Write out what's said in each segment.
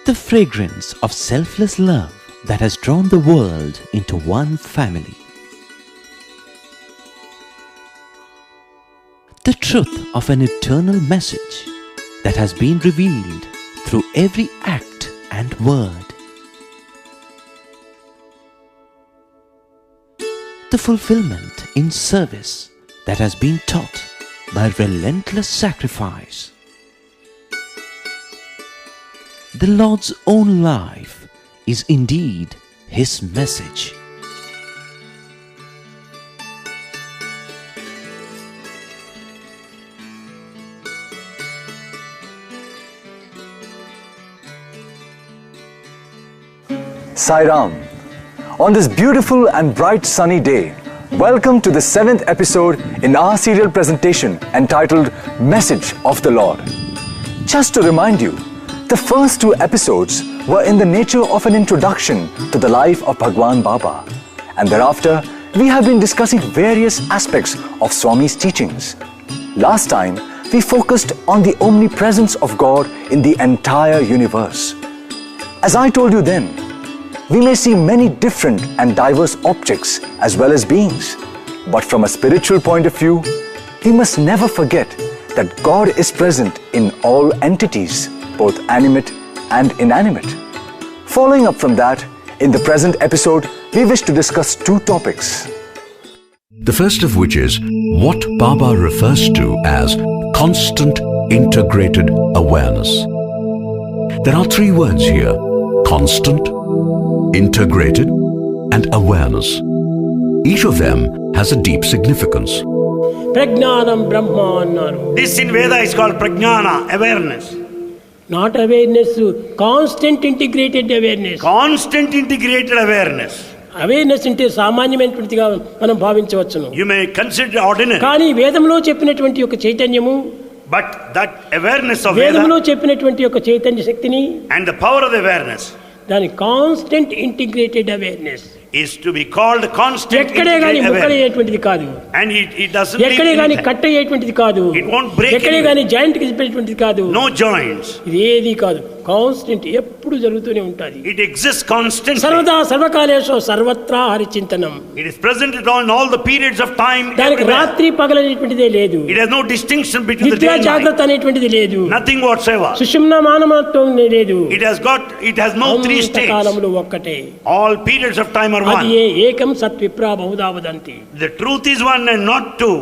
The fragrance of selfless love that has drawn the world into one family. The truth of an eternal message that has been revealed through every act and word. The fulfillment in service that has been taught by relentless sacrifice. The Lord's own life is indeed His message. Sai Ram. On this beautiful and bright sunny day, welcome to the 7th episode in our serial presentation entitled Message of the Lord. Just to remind you, the first 2 episodes were in the nature of an introduction to the life of Bhagwan Baba, and thereafter we have been discussing various aspects of Swami's teachings. Last time we focused on the omnipresence of God in the entire universe. As I told you then, we may see many different and diverse objects as well as beings, but from a spiritual point of view, we must never forget that God is present in all entities, both animate and inanimate. Following up from that, in the present episode, we wish to discuss 2 topics. The first of which is what Baba refers to as constant integrated awareness. There are 3 words here: constant, integrated and awareness. Each of them has a deep significance. Pragnanam Brahma. This in Veda is called Pragnana, awareness. Not awareness, constant integrated awareness. Constant integrated awareness. Awareness అంటే సామాన్యమైనటువంటిగా మనం భావించవచ్చును. You may consider ordinary. కానీ వేదంలో చెప్పినటువంటి ఒక చైతన్యము, but that awareness of Veda, వేదంలో చెప్పినటువంటి ఒక చైతన్య శక్తిని and the power of the awareness, దాని constant integrated awareness is to be called constant ఎక్కడే గాని ముక్కలయ్యేటువంటిది కాదు, and it doesn't ఎక్కడే గాని కట్ అయ్యేటువంటిది కాదు, it won't break, ఎక్కడే గాని జాయింట్ కి కాదు, no joints, ఇది ఏది కాదు, కాన్స్టెంట్ ఎప్పుడు జరుగుతూనే ఉంటుంది. it exists constantly, సర్వదా సర్వకాలేషు సర్వత్రా హరిచింతనం. it is present in all the periods of time. దానికి రాత్రి పగలనేటువంటిదే లేదు. it has no distinction between the day and night. జాగ్రత్త అనేటువంటిది లేదు. nothing whatsoever. సుషుమ్న మానమత్వం లేదు. it has no 3 states. కాలములు ఒక్కటే. all periods of time are one. అది ఏకం సత్విప్రా బహుధావదంతి. the truth is one and not 2.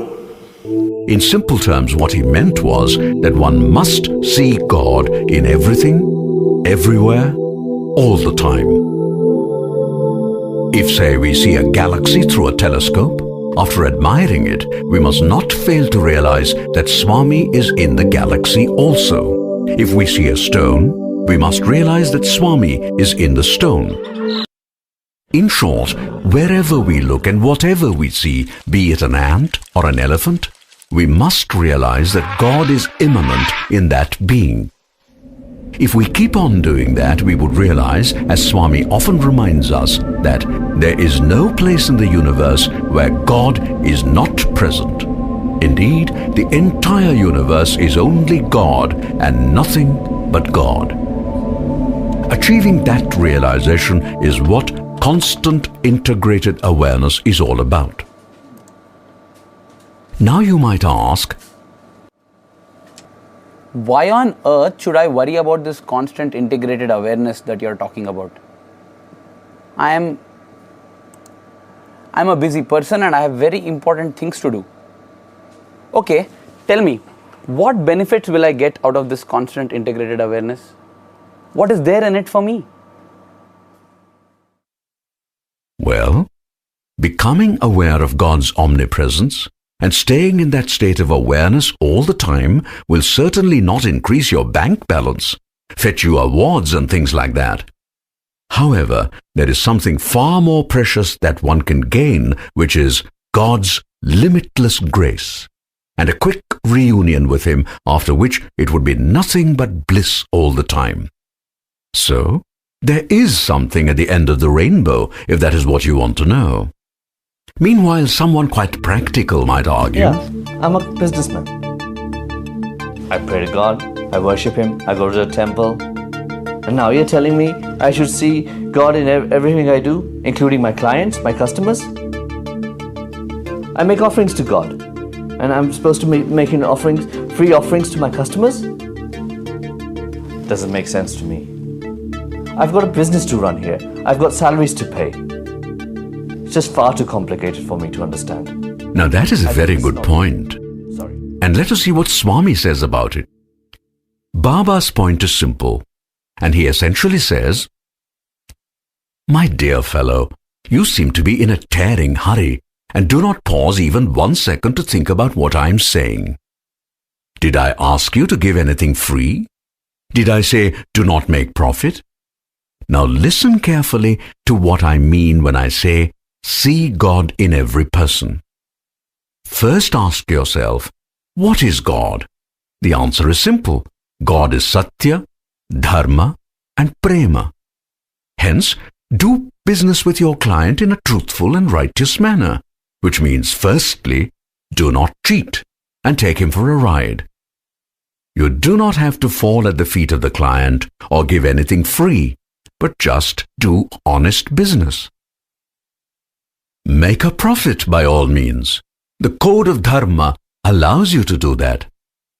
In simple terms, what he meant was that one must see God in everything, everywhere, all the time. If, say, we see a galaxy through a telescope, after admiring it, we must not fail to realize that Swami is in the galaxy also. If we see a stone, we must realize that Swami is in the stone. In short, wherever we look and whatever we see, be it an ant or an elephant, we must realize that God is immanent in that being. If we keep on doing that, we would realize, as Swami often reminds us, that there is no place in the universe where God is not present. Indeed, the entire universe is only God and nothing but God. Achieving that realization is what constant integrated awareness is all about. Now you might ask, why on earth should I worry about this constant integrated awareness that you're talking about? I'm a busy person and I have very important things to do. Okay, tell me, what benefits will I get out of this constant integrated awareness? What is there in it for me? Well, becoming aware of God's omnipresence and staying in that state of awareness all the time will certainly not increase your bank balance, fetch you awards and things like that. However, there is something far more precious that one can gain, which is God's limitless grace, and a quick reunion with Him, after which it would be nothing but bliss all the time. So, there is something at the end of the rainbow, if that is what you want to know. Meanwhile, someone quite practical might argue, yeah, I'm a businessman. I pray to God, I worship Him, I go to the temple, And now you're telling me I should see God in everything I do, including my clients, my customers? I make offerings to God, and I'm supposed to be making offerings, free offerings to my customers? Doesn't make sense to me. I've got a business to run here. I've got salaries to pay. It's just far too complicated for me to understand. Now that is a very good point. Sorry. And let us see what Swami says about it. Baba's point is simple, and he essentially says, "My dear fellow, you seem to be in a tearing hurry and do not pause even 1 second to think about what I am saying. Did I ask you to give anything free? Did I say, do not make profit? Now listen carefully to what I mean when I say, see God in every person. First ask yourself, what is God? The answer is simple. God is Satya, Dharma, and Prema. Hence, do business with your client in a truthful and righteous manner, which means firstly, do not cheat and take him for a ride. You do not have to fall at the feet of the client or give anything free, but just do honest business. Make a profit by all means. The code of Dharma allows you to do that,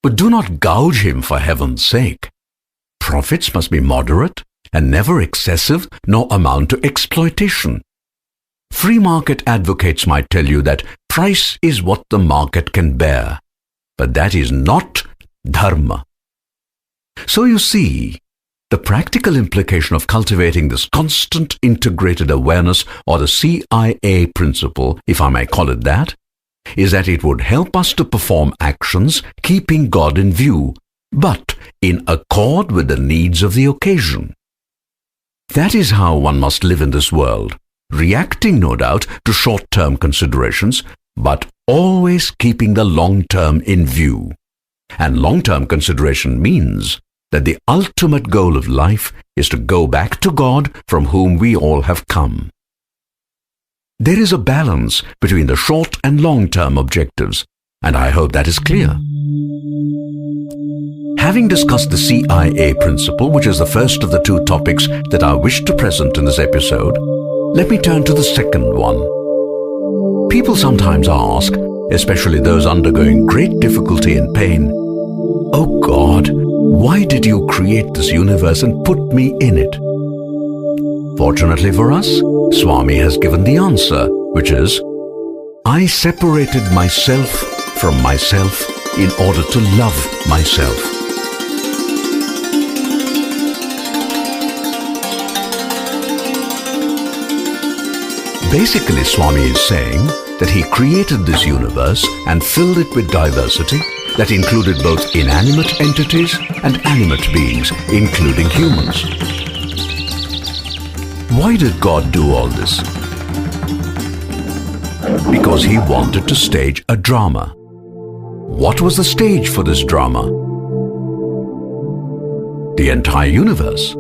but do not gouge him for heaven's sake. Profits must be moderate and never excessive nor amount to exploitation. Free market advocates might tell you that price is what the market can bear, but that is not Dharma. So you see, the practical implication of cultivating this constant integrated awareness, or the CIA principle, if I may call it that, is that it would help us to perform actions keeping God in view, but in accord with the needs of the occasion. That is how one must live in this world, reacting no doubt to short-term considerations, but always keeping the long-term in view. And long-term consideration means that the ultimate goal of life is to go back to God from whom we all have come. There is a balance between the short and long-term objectives, and I hope that is clear. Having discussed the CIA principle, which is the first of the two topics that I wish to present in this episode, let me turn to the second one. People sometimes ask, especially those undergoing great difficulty and pain, "Oh God, why did you create this universe and put me in it?" Fortunately for us, Swami has given the answer, which is, I separated myself from myself in order to love myself. Basically, Swami is saying that he created this universe and filled it with diversity that included both inanimate entities and animate beings, including humans. Why did God do all this? Because he wanted to stage a drama. What was the stage for this drama? The entire universe.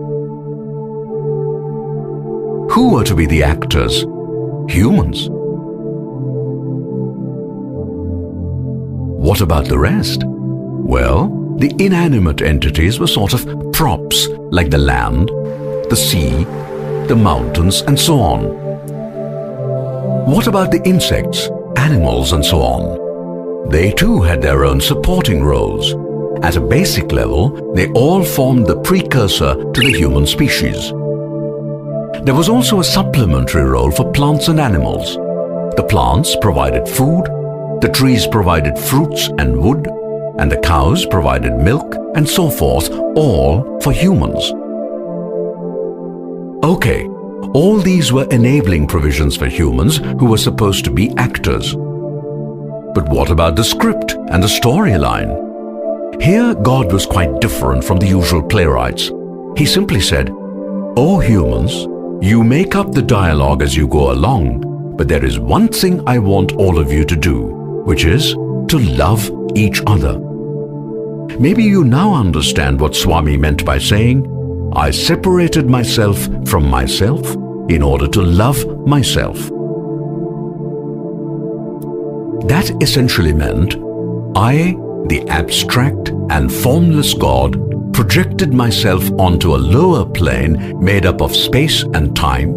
Who were to be the actors? Humans. What about the rest? Well, the inanimate entities were sort of props, like the land, the sea, the mountains, and so on. What about the insects, animals, and so on? They too had their own supporting roles. At a basic level, they all formed the precursor to the human species. There was also a supplementary role for plants and animals. The plants provided food, the trees provided fruits and wood, and the cows provided milk, and so forth, all for humans. Okay, all these were enabling provisions for humans who were supposed to be actors. But what about the script and the storyline? Here, God was quite different from the usual playwrights. He simply said, "O humans, you make up the dialogue as you go along, but there is one thing I want all of you to do, which is to love each other." Maybe you now understand what Swami meant by saying, I separated myself from myself in order to love myself. That essentially meant I, the abstract and formless God, projected myself onto a lower plane made up of space and time,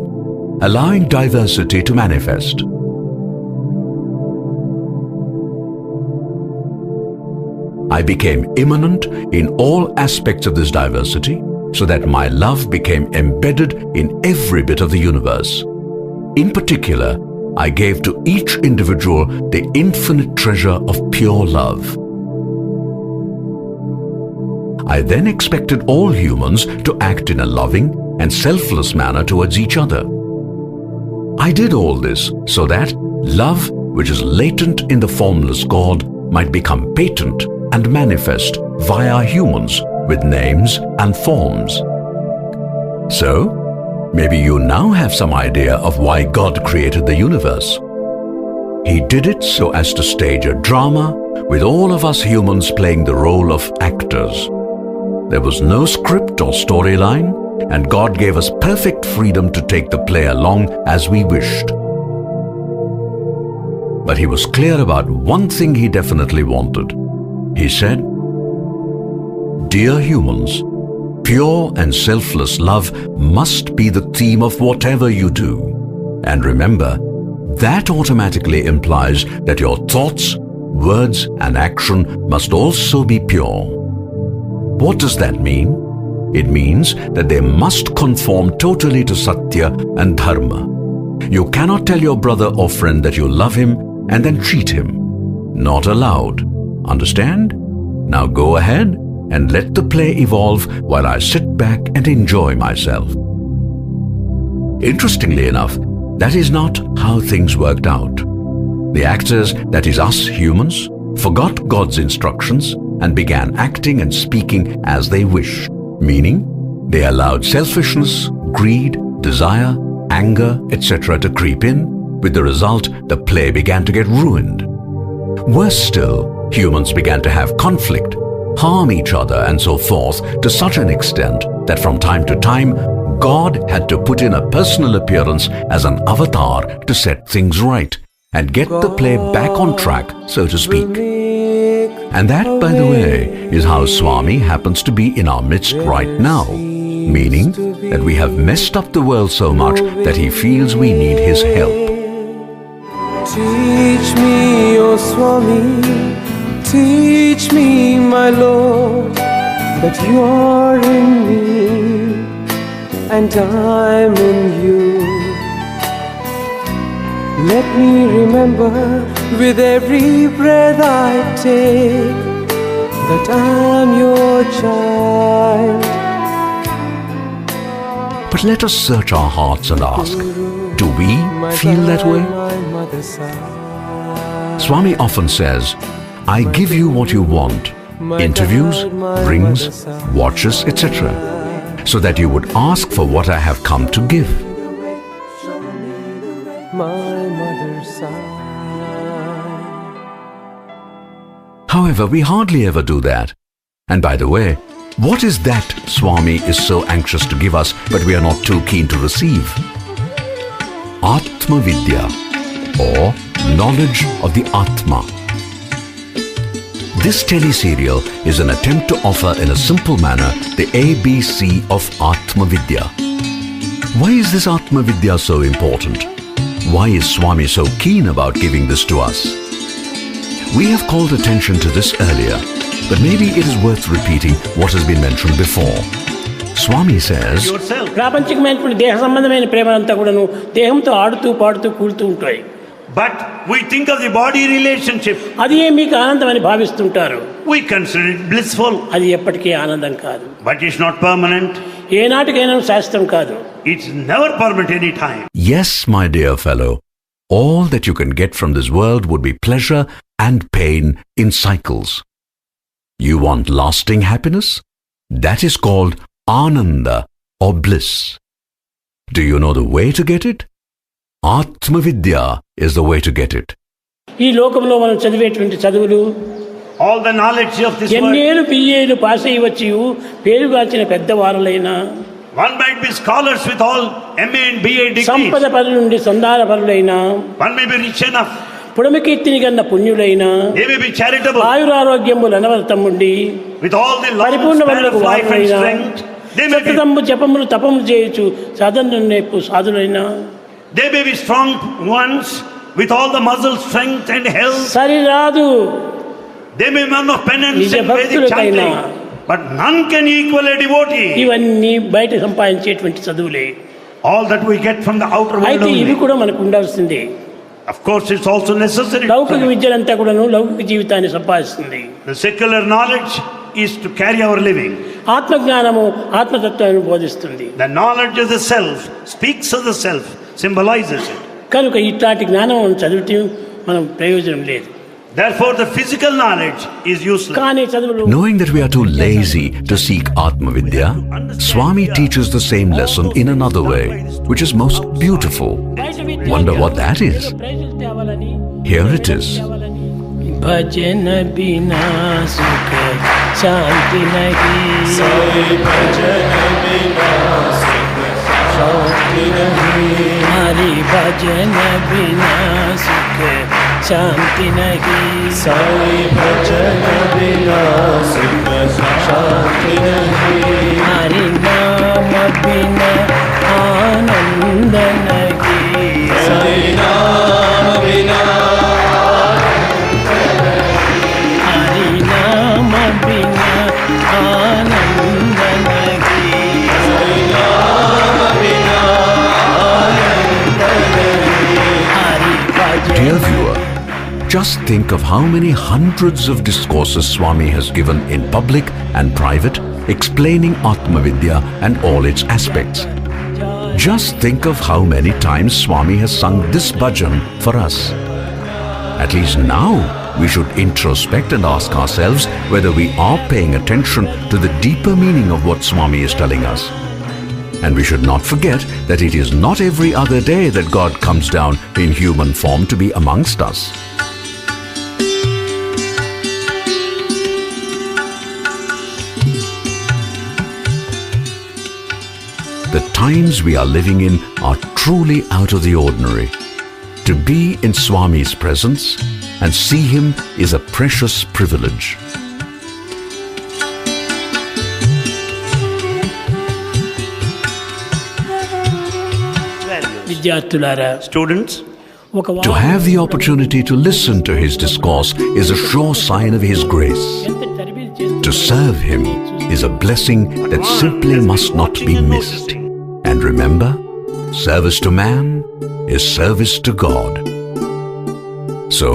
allowing diversity to manifest. I became immanent in all aspects of this diversity, so that my love became embedded in every bit of the universe. In particular, I gave to each individual the infinite treasure of pure love. I then expected all humans to act in a loving and selfless manner towards each other. I did all this so that love, which is latent in the formless God, might become patent and manifest via humans with names and forms. So, maybe you now have some idea of why God created the universe. He did it so as to stage a drama with all of us humans playing the role of actors. There was no script or storyline, and God gave us perfect freedom to take the play along as we wished. But He was clear about one thing He definitely wanted. He said, "Dear humans, pure and selfless love must be the theme of whatever you do. And remember, that automatically implies that your thoughts, words and action must also be pure." What does that mean? It means that they must conform totally to Satya and Dharma. You cannot tell your brother or friend that you love him and then cheat him. Not allowed. Understand? Now go ahead and let the play evolve while I sit back and enjoy myself. Interestingly enough, that is not how things worked out. The actors, that is us humans, forgot God's instructions and began acting and speaking as they wished, meaning they allowed selfishness, greed, desire, anger, etc. to creep in, with the result the play began to get ruined. Worse still, humans began to have conflict, harm each other and so forth to such an extent that from time to time, God had to put in a personal appearance as an avatar to set things right and get the play back on track, so to speak. And that, by the way, is how Swami happens to be in our midst right now, meaning that we have messed up the world so much that he feels we need his help. Teach me, O Swami, teach me, my Lord, that you are in me and I'm in you. Let me remember with every breath I take that I'm your child. But let us search our hearts and ask, do we feel that way? Swami often says, "I give you what you want," interviews, rings, watches, etc., so that you would ask for what I have come to give. However, we hardly ever do that. And by the way, what is that Swami is so anxious to give us but we are not too keen to receive? Atma Vidya, or knowledge of the Atma. This teleserial is an attempt to offer in a simple manner the ABC of Atma Vidya. Why is this Atma Vidya so important? Why is Swami so keen about giving this to us? We have called attention to this earlier, but maybe it is worth repeating what has been mentioned before. Swami says, yourself. ప్రాపంచికమైనటువంటి దేహ సంబంధమైన ప్రేమలంతా కూడాను దేహంతో ఆడుతూ పాడుతూ కూడుతూ ఉంటాయి. But we think of the body relationship. అది మీకు ఆనందం అని భావిస్తుంటారు. We consider it blissful. అది ఎప్పటికీ ఆనందం కాదు. But it's not permanent. ఏనాటికైనా శాశ్వతం కాదు. It's never permanent any time. yes, my dear fellow, all that you can get from this world would be pleasure and pain in cycles. You want lasting happiness? That is called Ananda or bliss. Do you know the way to get it? Atma Vidya is the way to get it. ఈ లోకంలో మనం చదివేటువంటి చదువులు All the knowledge of this world. ఎన్నేళ్ళు పిఏలు pass అయ్యి వచ్చి పేరుగాచిన పెద్దవారులైనా One might be scholars with all MA and BA degrees. సంపద పరుల నుండి సంధాన పరులైనా One may be rich enough. పుడమికీర్తిని కన్న పుణ్యులైనా They may be charitable. ఆయురారోగ్యములు అనవరతం ఉండి with all the laws పరిపూర్ణ span వల్లకు of life and వారైనా strength. They may be, సతతము జపములు తపములు చేయొచ్చు సాధనకు సాధులైనా they may be strong ones with all the muscle strength and health. సరిరాదు They may be men of penance నిజ and Vedic భక్తులకైనా chanting, but none can equal a devotee. ఇవన్నీ బయట సంపాదించేటువంటి చదువులే. All that we get from the outer world అయితే ఇవి only. కూడా మనకు ఉండాల్సిందే. Of course, it's also necessary. లౌకిక విద్యలంతా కూడాను లౌకిక జీవితాన్ని సంపాదిస్తుంది. The secular knowledge is to carry our living. ఆత్మజ్ఞానము ఆత్మతత్వాన్ని బోధిస్తుంది. The knowledge of the self speaks of the self, symbolizes it. కనుక ఇట్లాంటి జ్ఞానం చదివితే మనం ప్రయోజనం లేదు. Therefore, the physical knowledge is useless. కానీ చదువులు Knowing that we are too lazy to seek Atma Vidya, Swami teaches the same lesson in another way, which is most beautiful. Wonder what that is? Here it is. भजन बिना सुख शांति नहीं, भजन बिना सुख शांति नहीं, हरि भजन बिना सुख शांति नहीं, साई भजन बिना सुख शांति नहीं, हरि नाम बिना आनंद नहीं, साई नाम बिना Dear viewer, just think of how many hundreds of discourses Swami has given in public and private, explaining Atma Vidya and all its aspects. Just think of how many times Swami has sung this bhajan for us. At least now, we should introspect and ask ourselves whether we are paying attention to the deeper meaning of what Swami is telling us. And we should not forget that it is not every other day that God comes down in human form to be amongst us. The times we are living in are truly out of the ordinary. To be in Swami's presence and see him is a precious privilege. విద్యార్థులారా, Students, To have the opportunity to listen to his discourse is a sure sign of his grace. To serve him is a blessing that simply must not be missed. And remember, service to man is service to God. So,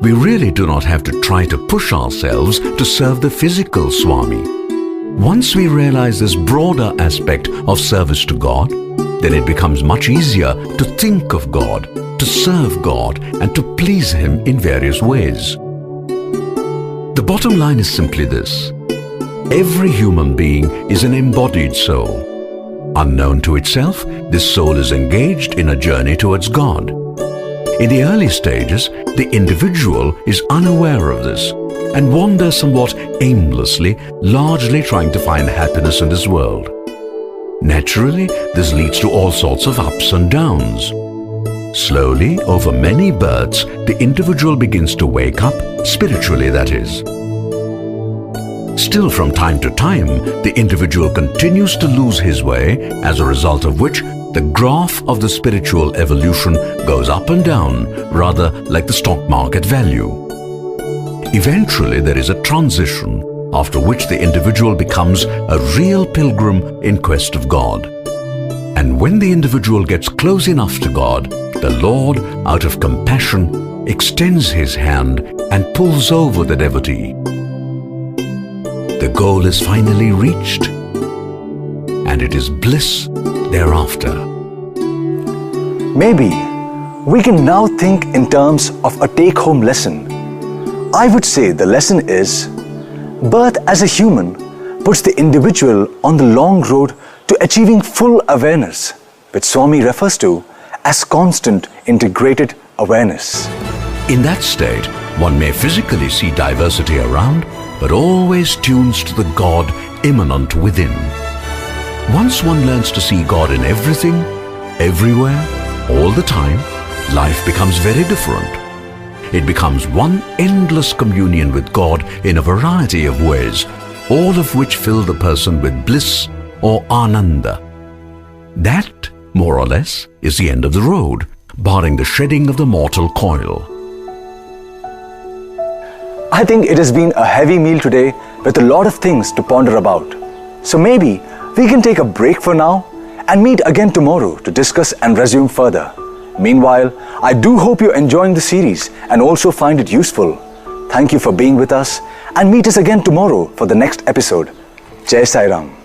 we really do not have to try to push ourselves to serve the physical Swami. Once we realize this broader aspect of service to God, then it becomes much easier to think of God, to serve God, and to please Him in various ways. The bottom line is simply this: every human being is an embodied soul. Unknown to itself, this soul is engaged in a journey towards God. In the early stages, the individual is unaware of this and wanders somewhat aimlessly, largely trying to find happiness in this world. Naturally, this leads to all sorts of ups and downs. Slowly, over many births, the individual begins to wake up, spiritually that is. Still, from time to time, the individual continues to lose his way, as a result of which the graph of the spiritual evolution goes up and down, rather like the stock market value. Eventually, there is a transition, after which the individual becomes a real pilgrim in quest of God. And when the individual gets close enough to God, the Lord, out of compassion, extends his hand and pulls over the devotee. The goal is finally reached, and it is bliss thereafter. Maybe we can now think in terms of a take-home lesson. I would say the lesson is: birth as a human puts the individual on the long road to achieving full awareness, which Swami refers to as constant integrated awareness. In that state, one may physically see diversity around, but always tunes to the God immanent within. Once one learns to see God in everything, everywhere, all the time, life becomes very different. It becomes one endless communion with God in a variety of ways, all of which fill the person with bliss or ananda. That, more or less, is the end of the road, barring the shedding of the mortal coil. I think it has been a heavy meal today with a lot of things to ponder about. So maybe we can take a break for now and meet again tomorrow to discuss and resume further. Meanwhile, I do hope you're enjoying the series and also find it useful. Thank you for being with us and meet us again tomorrow for the next episode. Jai Sai Ram.